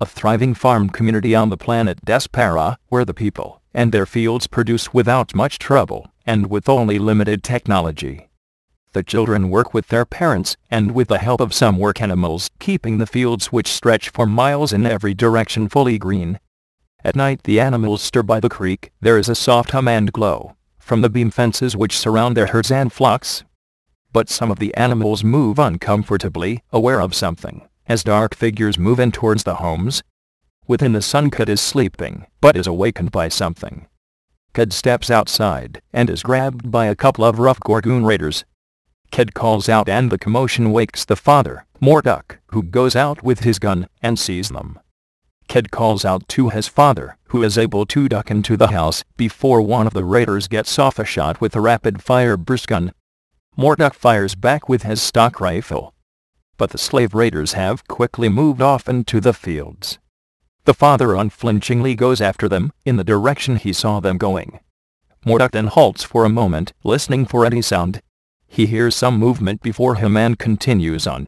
a thriving farm community on the planet Despera, where the people and their fields produce without much trouble and with only limited technology. The children work with their parents and with the help of some work animals, keeping the fields which stretch for miles in every direction fully green. At night the animals stir by the creek. There is a soft hum and glow from the beam fences which surround their herds and flocks. But some of the animals move uncomfortably, aware of something, as dark figures move in towards the homes. Within, the sun Kid is sleeping, but is awakened by something. Kid steps outside and is grabbed by a couple of rough Gorgoon raiders. Kid calls out and the commotion wakes the father, Morduk, who goes out with his gun and sees them. Kid calls out to his father, who is able to duck into the house before one of the raiders gets off a shot with a rapid-fire burst gun. Morduk fires back with his stock rifle. But the slave raiders have quickly moved off into the fields. The father unflinchingly goes after them, in the direction he saw them going. Morduk then halts for a moment, listening for any sound. He hears some movement before him and continues on.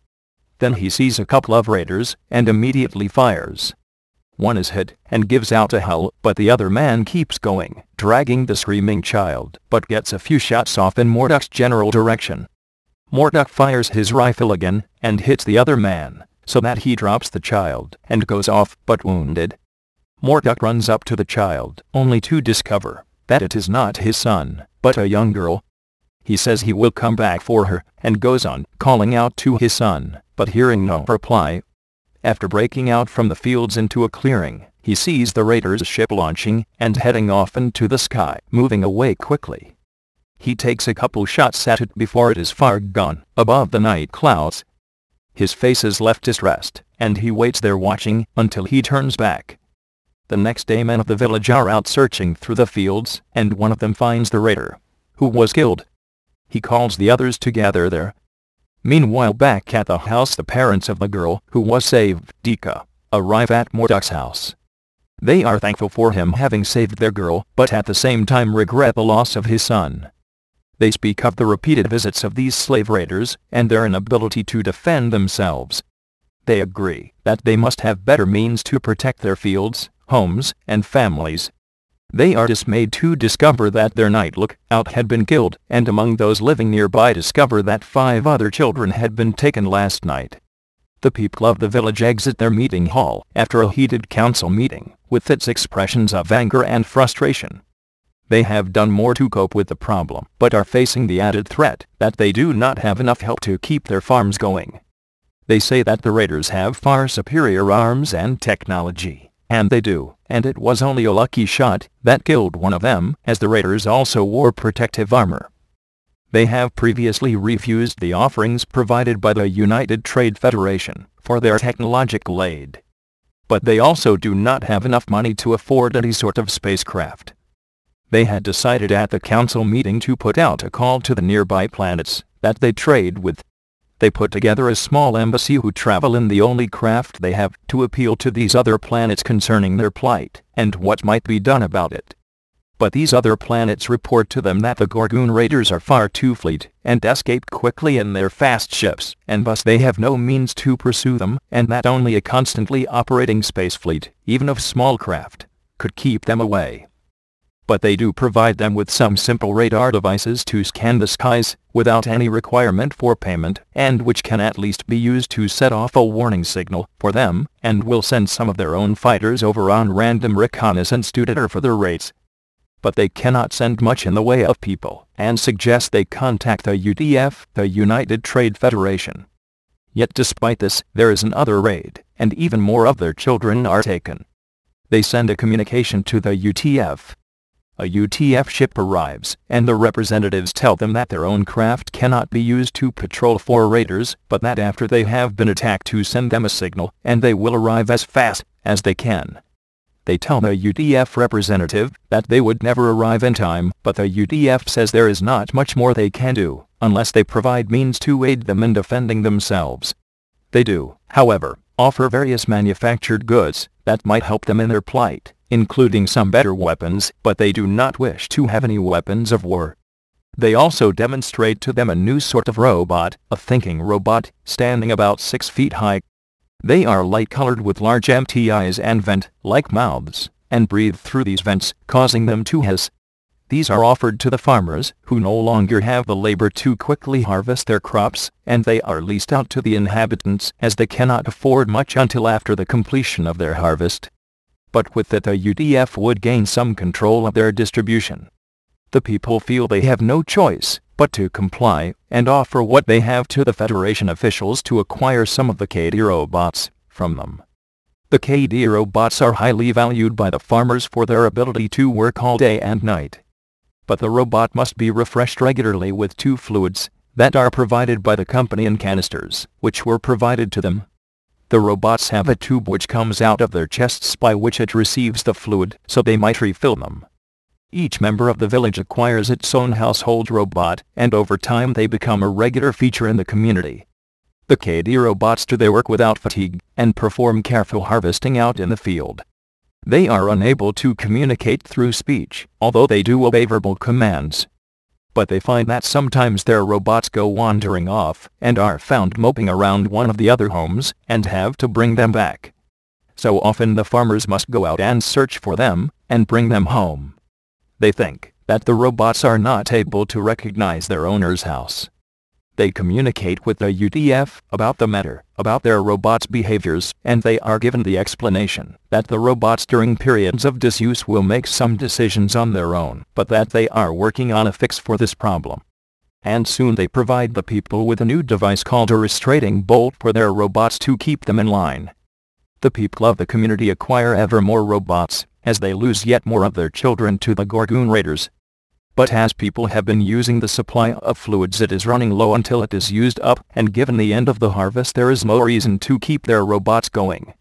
Then he sees a couple of raiders, and immediately fires. One is hit, and gives out a howl, but the other man keeps going, dragging the screaming child, but gets a few shots off in Morduk's general direction. Morduk fires his rifle again, and hits the other man, so that he drops the child, and goes off, but wounded. Morduk runs up to the child, only to discover that it is not his son, but a young girl. He says he will come back for her, and goes on, calling out to his son, but hearing no reply. After breaking out from the fields into a clearing, he sees the raiders' ship launching and heading off into the sky, moving away quickly. He takes a couple shots at it before it is far gone, above the night clouds. His face is left distressed, and he waits there watching until he turns back. The next day men of the village are out searching through the fields, and one of them finds the raider, who was killed. He calls the others to gather there. Meanwhile, back at the house, the parents of the girl who was saved, Dika, arrive at Morduk's house. They are thankful for him having saved their girl, but at the same time regret the loss of his son. They speak of the repeated visits of these slave raiders, and their inability to defend themselves. They agree that they must have better means to protect their fields, homes, and families. They are dismayed to discover that their night lookout had been killed, and among those living nearby discover that 5 other children had been taken last night. The people of the village exit their meeting hall after a heated council meeting, with its expressions of anger and frustration. They have done more to cope with the problem, but are facing the added threat that they do not have enough help to keep their farms going. They say that the raiders have far superior arms and technology. And they do, and it was only a lucky shot that killed one of them, as the raiders also wore protective armor. They have previously refused the offerings provided by the United Trade Federation for their technological aid. But they also do not have enough money to afford any sort of spacecraft. They had decided at the council meeting to put out a call to the nearby planets that they trade with. They put together a small embassy who travel in the only craft they have to appeal to these other planets concerning their plight and what might be done about it. But these other planets report to them that the Gorgoon raiders are far too fleet and escape quickly in their fast ships, and thus they have no means to pursue them, and that only a constantly operating space fleet, even of small craft, could keep them away. But they do provide them with some simple radar devices to scan the skies, without any requirement for payment, and which can at least be used to set off a warning signal for them, and will send some of their own fighters over on random reconnaissance to deter further raids. But they cannot send much in the way of people, and suggest they contact the UTF, the United Trade Federation. Yet despite this, there is another raid, and even more of their children are taken. They send a communication to the UTF. A UTF ship arrives, and the representatives tell them that their own craft cannot be used to patrol for raiders, but that after they have been attacked to send them a signal, and they will arrive as fast as they can. They tell the UTF representative that they would never arrive in time, but the UTF says there is not much more they can do, unless they provide means to aid them in defending themselves. They do, however, offer various manufactured goods that might help them in their plight, including some better weapons, but they do not wish to have any weapons of war. They also demonstrate to them a new sort of robot, a thinking robot, standing about 6 feet high. They are light-colored with large empty eyes and vent-like mouths, and breathe through these vents, causing them to hiss. These are offered to the farmers, who no longer have the labor to quickly harvest their crops, and they are leased out to the inhabitants as they cannot afford much until after the completion of their harvest. But with it the UDF would gain some control of their distribution. The people feel they have no choice but to comply, and offer what they have to the Federation officials to acquire some of the KD robots from them. The KD robots are highly valued by the farmers for their ability to work all day and night. But the robot must be refreshed regularly with 2 fluids that are provided by the company in canisters, which were provided to them. The robots have a tube which comes out of their chests by which it receives the fluid so they might refill them. Each member of the village acquires its own household robot, and over time they become a regular feature in the community. The KD robots do their work without fatigue, and perform careful harvesting out in the field. They are unable to communicate through speech, although they do obey verbal commands. But they find that sometimes their robots go wandering off, and are found moping around one of the other homes, and have to bring them back. So often the farmers must go out and search for them, and bring them home. They think that the robots are not able to recognize their owner's house. They communicate with the UDF about the matter, about their robots' behaviors, and they are given the explanation that the robots during periods of disuse will make some decisions on their own, but that they are working on a fix for this problem. And soon they provide the people with a new device called a restraining bolt for their robots to keep them in line. The people of the community acquire ever more robots, as they lose yet more of their children to the Gorgoon raiders. But as people have been using the supply of fluids, it is running low until it is used up, and given the end of the harvest there is no reason to keep their robots going.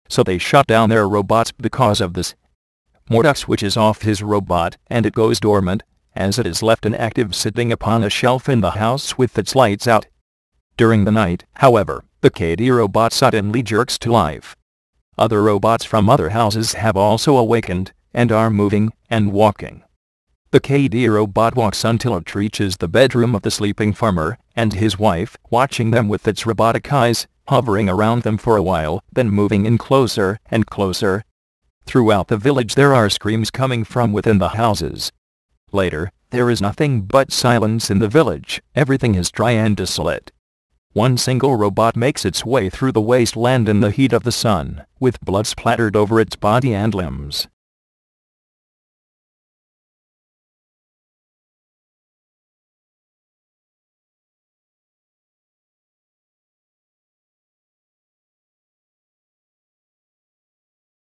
So they shut down their robots because of this. Morduk switches off his robot, and it goes dormant, as it is left inactive sitting upon a shelf in the house with its lights out. During the night, however, the KD robot suddenly jerks to life. Other robots from other houses have also awakened, and are moving and walking. The KD robot walks until it reaches the bedroom of the sleeping farmer and his wife, watching them with its robotic eyes, hovering around them for a while, then moving in closer and closer. Throughout the village there are screams coming from within the houses. Later, there is nothing but silence in the village. Everything is dry and desolate. One single robot makes its way through the wasteland in the heat of the sun, with blood splattered over its body and limbs.